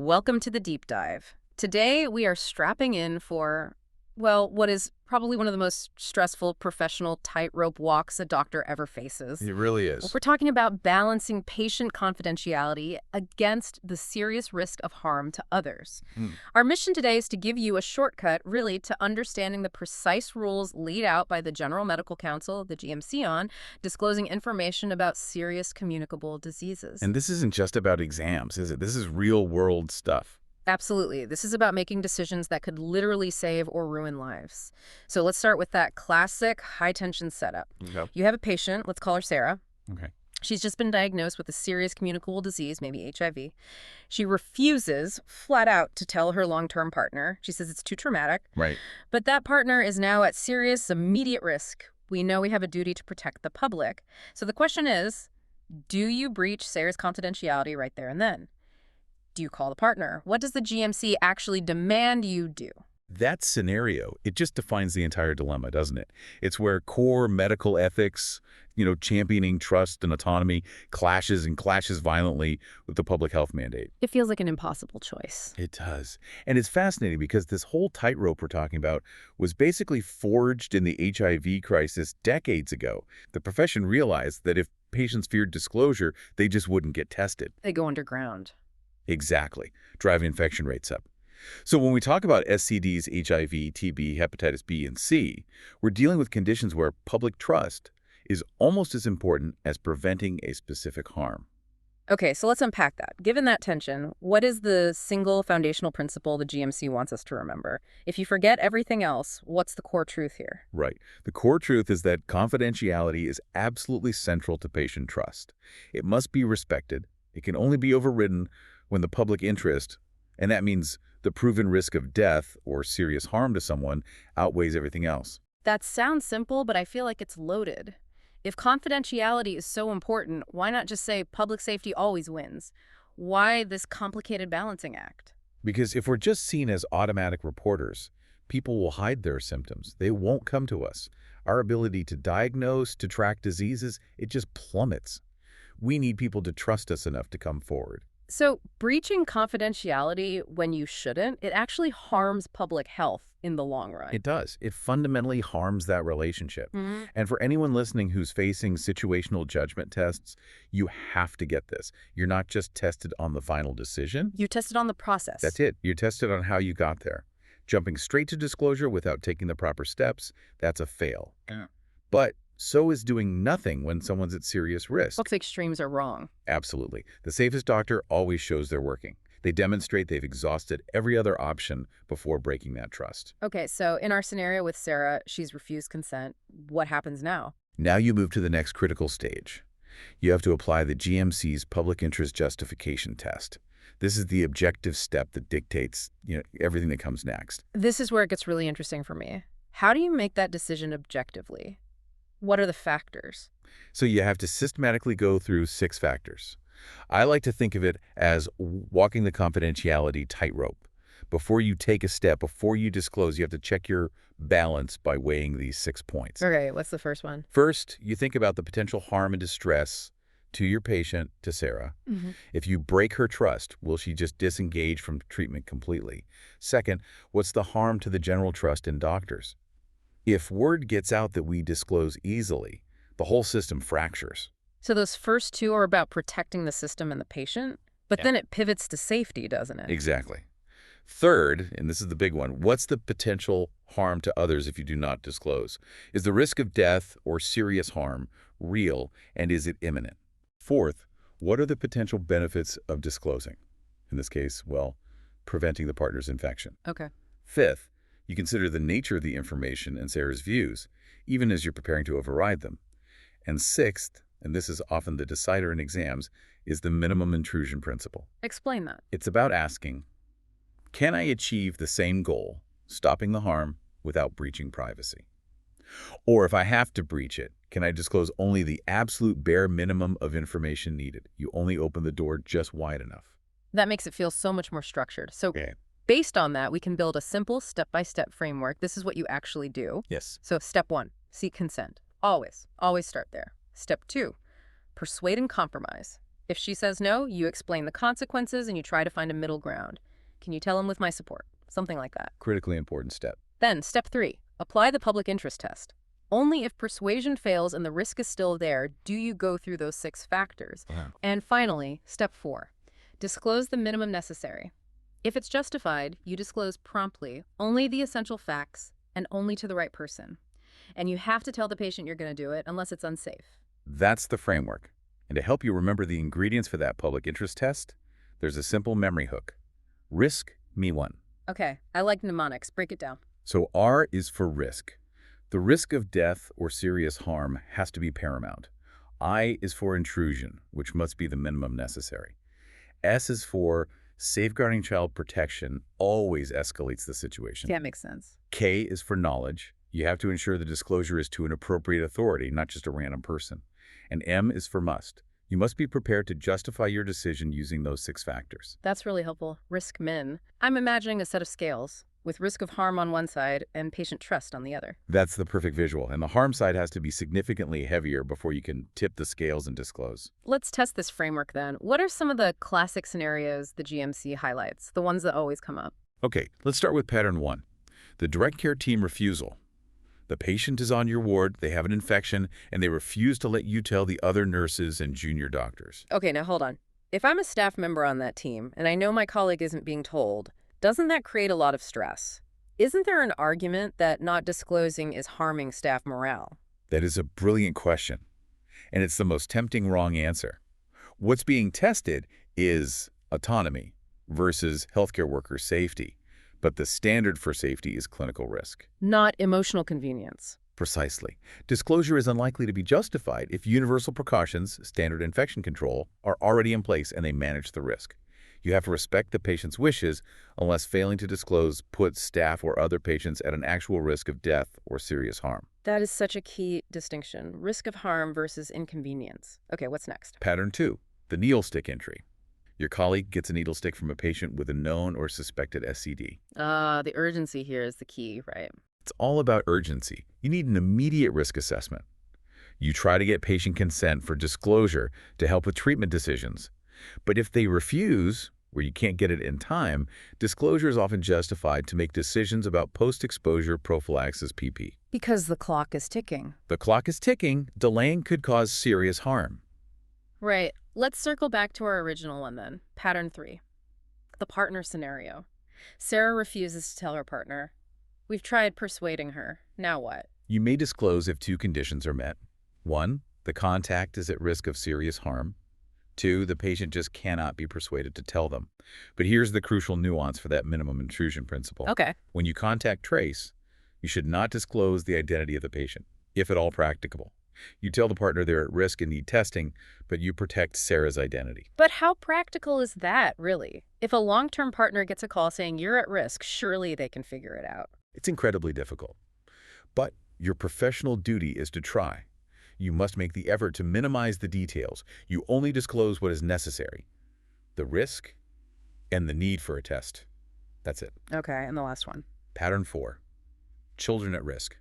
Welcome to the deep dive. Today, we are strapping in for, well, what is probably one of the most stressful professional tightrope walks a doctor ever faces. It really Well, is. we're talking about balancing patient confidentiality against the serious risk of harm to others. Mm. Our mission today is to give you a shortcut, really, to understanding the precise rules laid out by the General Medical Council, the GMC, on disclosing information about serious communicable diseases. And this isn't just about exams, is it? This is real-world stuff. Absolutely. This is about making decisions that could literally save or ruin lives. So let's start with that classic high-tension setup. Okay. You have a patient, let's call her Sarah. Okay. She's just been diagnosed with a serious communicable disease, maybe HIV. She refuses flat out to tell her long-term partner. She says it's too traumatic. Right. But that partner is now at serious, immediate risk. We know we have a duty to protect the public. So the question is, do you breach Sarah's confidentiality right there and then? Do you call the partner? What does the GMC actually demand you do? That scenario, it just defines the entire dilemma, doesn't it? It's where core medical ethics, championing trust and autonomy clashes violently with the public health mandate. It feels like an impossible choice. It does. And it's fascinating because this whole tightrope we're talking about was basically forged in the HIV crisis decades ago. The profession realized that if patients feared disclosure, they just wouldn't get tested. They go underground. Exactly, driving infection rates up. So when we talk about STDs, HIV, TB, hepatitis B, and C, we're dealing with conditions where public trust is almost as important as preventing a specific harm. Okay, so let's unpack that. Given that tension, what is the single foundational principle the GMC wants us to remember? If you forget everything else, what's the core truth here? Right. The core truth is that confidentiality is absolutely central to patient trust. It must be respected. It can only be overridden when the public interest, and that means the proven risk of death or serious harm to someone, outweighs everything else. That sounds simple, but I feel like it's loaded. If confidentiality is so important, why not just say public safety always wins? Why this complicated balancing act? Because if we're just seen as automatic reporters, people will hide their symptoms. They won't come to us. Our ability to diagnose, to track diseases, it just plummets. We need people to trust us enough to come forward. So breaching confidentiality when you shouldn't, it actually harms public health in the long run. It does. It fundamentally harms that relationship. And for anyone listening who's facing situational judgment tests, you have to get this. You're not just tested on the final decision. You tested on the process. That's it. You're tested on how you got there. Jumping straight to disclosure without taking the proper steps, that's a fail. Yeah. But so is doing nothing when someone's at serious risk. Both extremes are wrong. Absolutely. The safest doctor always shows they're working. They demonstrate they've exhausted every other option before breaking that trust. Okay, so in our scenario with Sarah, she's refused consent. What happens now? Now you move to the next critical stage. You have to apply the GMC's public interest justification test. This is the objective step that dictates, everything that comes next. This is where it gets really interesting for me. How do you make that decision objectively? What are the factors? So you have to systematically go through 6 factors. I like to think of it as walking the confidentiality tightrope. Before you take a step, before you disclose, you have to check your balance by weighing these 6 points. Okay, what's the first one? First, you think about the potential harm and distress to your patient, to Sarah. If you break her trust, will she just disengage from treatment completely? Second, what's the harm to the general trust in doctors? If word gets out that we disclose easily, the whole system fractures. So those first 2 are about protecting the system and the patient, but then it pivots to safety, doesn't it? Exactly. Third, and this is the big one, what's the potential harm to others if you do not disclose? Is the risk of death or serious harm real, and is it imminent? Fourth, what are the potential benefits of disclosing? In this case, well, preventing the partner's infection. Okay. Fifth, you consider the nature of the information and Sarah's views, even as you're preparing to override them. And sixth, and this is often the decider in exams, is the minimum intrusion principle. Explain that. It's about asking, can I achieve the same goal, stopping the harm, without breaching privacy? Or if I have to breach it, can I disclose only the absolute bare minimum of information needed? You only open the door just wide enough. That makes it feel so much more structured. So based on that, we can build a simple step-by-step framework. This is what you actually do. Yes. So step 1, seek consent. Always start there. Step 2, persuade and compromise. If she says no, you explain the consequences and you try to find a middle ground. Can you tell him with my support? Something like that. Critically important step. Then, step 3, apply the public interest test. Only if persuasion fails and the risk is still there do you go through those 6 factors. Wow. And finally, step 4, disclose the minimum necessary. If it's justified, you disclose promptly only the essential facts and only to the right person. And you have to tell the patient you're going to do it unless it's unsafe. That's the framework. And to help you remember the ingredients for that public interest test, there's a simple memory hook. Risk, me one. Okay, I like mnemonics. Break it down. So R is for risk. The risk of death or serious harm has to be paramount. I is for intrusion, which must be the minimum necessary. S is for safeguarding child protection always escalates the situation. That makes sense. K is for knowledge. You have to ensure the disclosure is to an appropriate authority, not just a random person. And M is for must. You must be prepared to justify your decision using those 6 factors. That's really helpful. Risk min. I'm imagining a set of scales with risk of harm on one side and patient trust on the other. That's the perfect visual, and the harm side has to be significantly heavier before you can tip the scales and disclose. Let's test this framework then. What are some of the classic scenarios the GMC highlights, the ones that always come up? Okay, let's start with pattern 1. The direct care team refusal. The patient is on your ward, they have an infection, and they refuse to let you tell the other nurses and junior doctors. Okay, now hold on. If I'm a staff member on that team, and I know my colleague isn't being told, doesn't that create a lot of stress? Isn't there an argument that not disclosing is harming staff morale? That is a brilliant question, and it's the most tempting wrong answer. What's being tested is autonomy versus healthcare worker safety, but the standard for safety is clinical risk. Not emotional convenience. Precisely. Disclosure is unlikely to be justified if universal precautions, standard infection control, are already in place and they manage the risk. You have to respect the patient's wishes unless failing to disclose puts staff or other patients at an actual risk of death or serious harm. That is such a key distinction. Risk of harm versus inconvenience. Okay, what's next? Pattern 2, the needle stick entry. Your colleague gets a needle stick from a patient with a known or suspected SCD. The urgency here is the key, right? It's all about urgency. You need an immediate risk assessment. You try to get patient consent for disclosure to help with treatment decisions. But if they refuse, or you can't get it in time, disclosure is often justified to make decisions about post-exposure prophylaxis PP. Because the clock is ticking. The clock is ticking. Delaying could cause serious harm. Right. Let's circle back to our original one then. Pattern 3. The partner scenario. Sarah refuses to tell her partner. We've tried persuading her. Now what? You may disclose if 2 conditions are met. 1, the contact is at risk of serious harm. 2, the patient just cannot be persuaded to tell them. But here's the crucial nuance for that minimum intrusion principle. Okay. When you contact trace, you should not disclose the identity of the patient, if at all practicable. You tell the partner they're at risk and need testing, but you protect Sarah's identity. But how practical is that, really? If a long-term partner gets a call saying you're at risk, surely they can figure it out. It's incredibly difficult. But your professional duty is to try. You must make the effort to minimize the details. You only disclose what is necessary. The risk and the need for a test. That's it. Okay, and the last one. Pattern 4. Children at risk.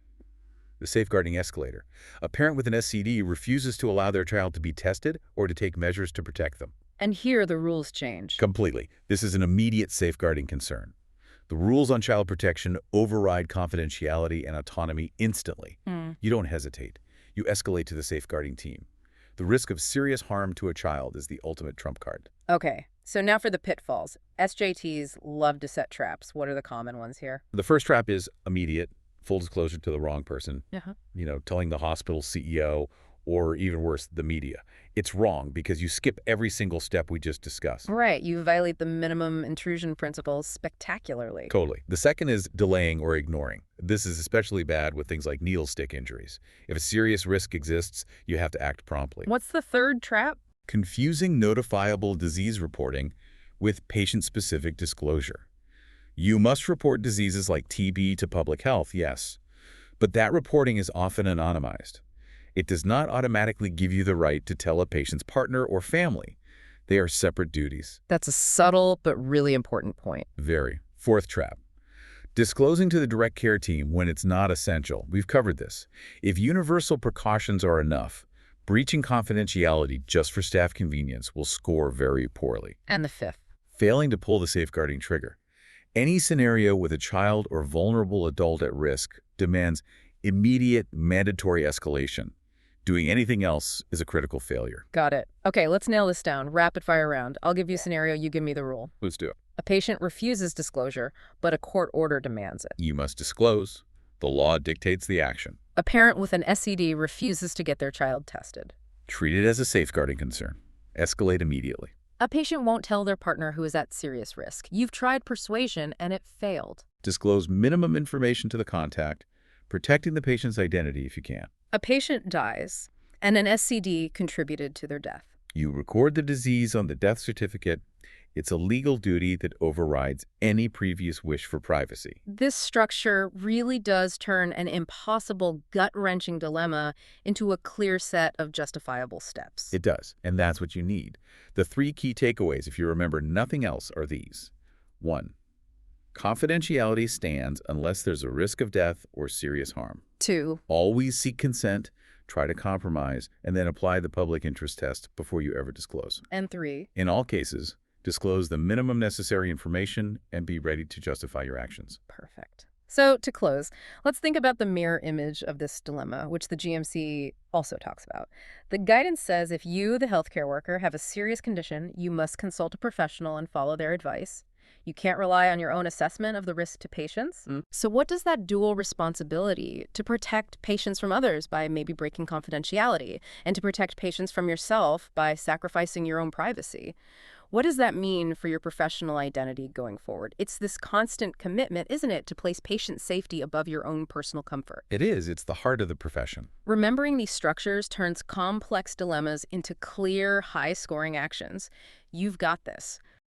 The safeguarding escalator. A parent with an SCD refuses to allow their child to be tested or to take measures to protect them. And here the rules change. Completely. This is an immediate safeguarding concern. The rules on child protection override confidentiality and autonomy instantly. You don't hesitate. You escalate to the safeguarding team. The risk of serious harm to a child is the ultimate trump card. Okay, so now for the pitfalls. SJTs love to set traps. What are the common ones here? The first trap is immediate, full disclosure to the wrong person. Uh-huh. Telling the hospital CEO or even worse, the media. It's wrong because you skip every single step we just discussed. Right, you violate the minimum intrusion principles spectacularly. Totally. The second is delaying or ignoring. This is especially bad with things like needle stick injuries. If a serious risk exists, you have to act promptly. What's the third trap? Confusing notifiable disease reporting with patient-specific disclosure. You must report diseases like TB to public health, yes, but that reporting is often anonymized. It does not automatically give you the right to tell a patient's partner or family. They are separate duties. That's a subtle but really important point. Very. Fourth trap. Disclosing to the direct care team when it's not essential. We've covered this. If universal precautions are enough, Breaching confidentiality just for staff convenience will score very poorly. And the fifth. Failing to pull the safeguarding trigger. Any scenario with a child or vulnerable adult at risk demands immediate, mandatory escalation. Doing anything else is a critical failure. Got it. Okay, let's nail this down. Rapid fire round. I'll give you a scenario, you give me the rule. Let's do it. A patient refuses disclosure, but a court order demands it. You must disclose. The law dictates the action. A parent with an SED refuses to get their child tested. Treat it as a safeguarding concern. Escalate immediately. A patient won't tell their partner who is at serious risk. You've tried persuasion and it failed. Disclose minimum information to the contact, protecting the patient's identity if you can. A patient dies, and an SCD contributed to their death. You record the disease on the death certificate. It's a legal duty that overrides any previous wish for privacy. This structure really does turn an impossible, gut-wrenching dilemma into a clear set of justifiable steps. It does, and that's what you need. The 3 key takeaways, if you remember nothing else, are these. 1. Confidentiality stands unless there's a risk of death or serious harm. 2. Always seek consent, try to compromise, and then apply the public interest test before you ever disclose. And 3. In all cases, disclose the minimum necessary information and be ready to justify your actions. Perfect. So, to close, let's think about the mirror image of this dilemma, which the GMC also talks about. The guidance says if you, the healthcare worker, have a serious condition, you must consult a professional and follow their advice. You can't rely on your own assessment of the risk to patients. So what does that dual responsibility to protect patients from others by maybe breaking confidentiality and to protect patients from yourself by sacrificing your own privacy? What does that mean for your professional identity going forward? It's this constant commitment, isn't it, to place patient safety above your own personal comfort? It is. It's the heart of the profession. Remembering these structures turns complex dilemmas into clear, high-scoring actions. You've got this.